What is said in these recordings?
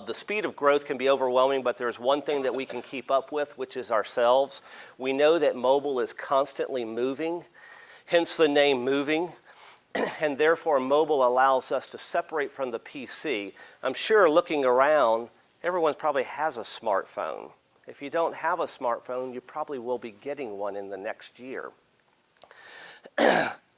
The speed of growth can be overwhelming, but there's one thing that we can keep up with, which is ourselves. We know that mobile is constantly moving, hence the name moving, and therefore mobile allows us to separate from the PC. I'm sure looking around, everyone probably has a smartphone. If you don't have a smartphone, you probably will be getting one in the next year.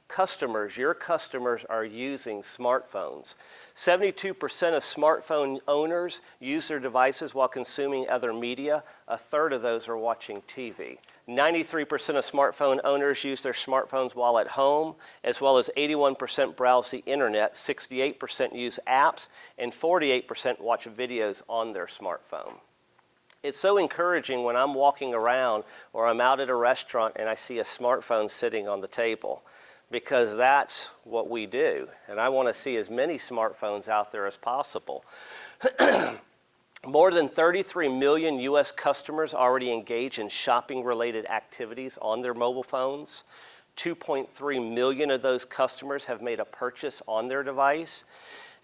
Customers, your customers are using smartphones. 72% of smartphone owners use their devices while consuming other media. A third of those are watching TV. 93% of smartphone owners use their smartphones while at home, as well as 81% browse the internet, 68% use apps, and 48% watch videos on their smartphone. It's so encouraging when I'm walking around or I'm out at a restaurant and I see a smartphone sitting on the table, because that's what we do. And I want to see as many smartphones out there as possible. More than 33 million U.S. customers already engage in shopping-related activities on their mobile phones. 2.3 million of those customers have made a purchase on their device,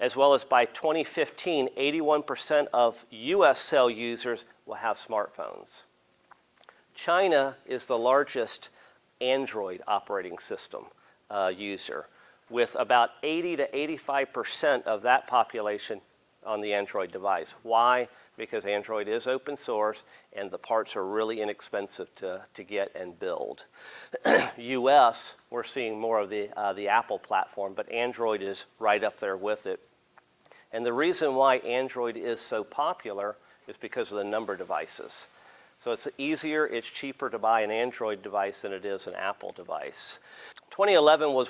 as well as by 2015, 81% of U.S. cell users will have smartphones. China is the largest Android operating system user, with about 80 to 85% of that population on the Android device. Why? Because Android is open source and the parts are really inexpensive to get and build. US, we're seeing more of the Apple platform, but Android is right up there with it. And the reason why Android is so popular is because of the number of devices. So it's easier, it's cheaper to buy an Android device than it is an Apple device. 2011 was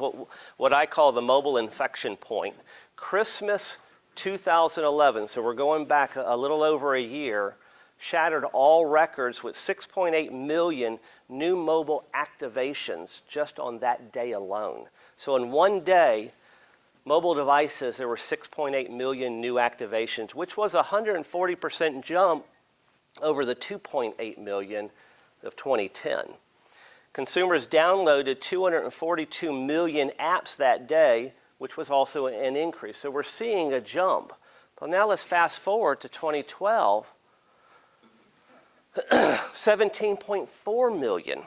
what I call the mobile inflection point. Christmas 2011, so we're going back a little over a year, shattered all records with 6.8 million new mobile activations just on that day alone. So in one day, mobile devices, there were 6.8 million new activations, which was a 140% jump over the 2.8 million of 2010. Consumers downloaded 242 million apps that day, which was also an increase. So we're seeing a jump. Well, now let's fast forward to 2012, 17.4 million,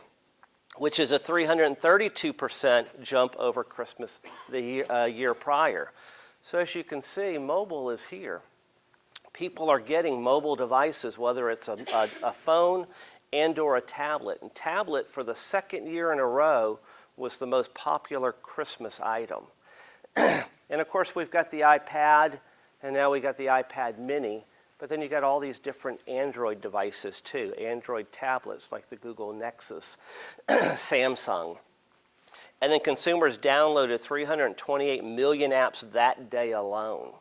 which is a 332% jump over Christmas the year prior. So as you can see, mobile is here. People are getting mobile devices, whether it's a phone and or a tablet. And tablet, for the second year in a row, was the most popular Christmas item. And of course, we've got the iPad, and now we got the iPad mini, but then you got all these different Android devices too, Android tablets like the Google Nexus, Samsung. And then consumers downloaded 328 million apps that day alone.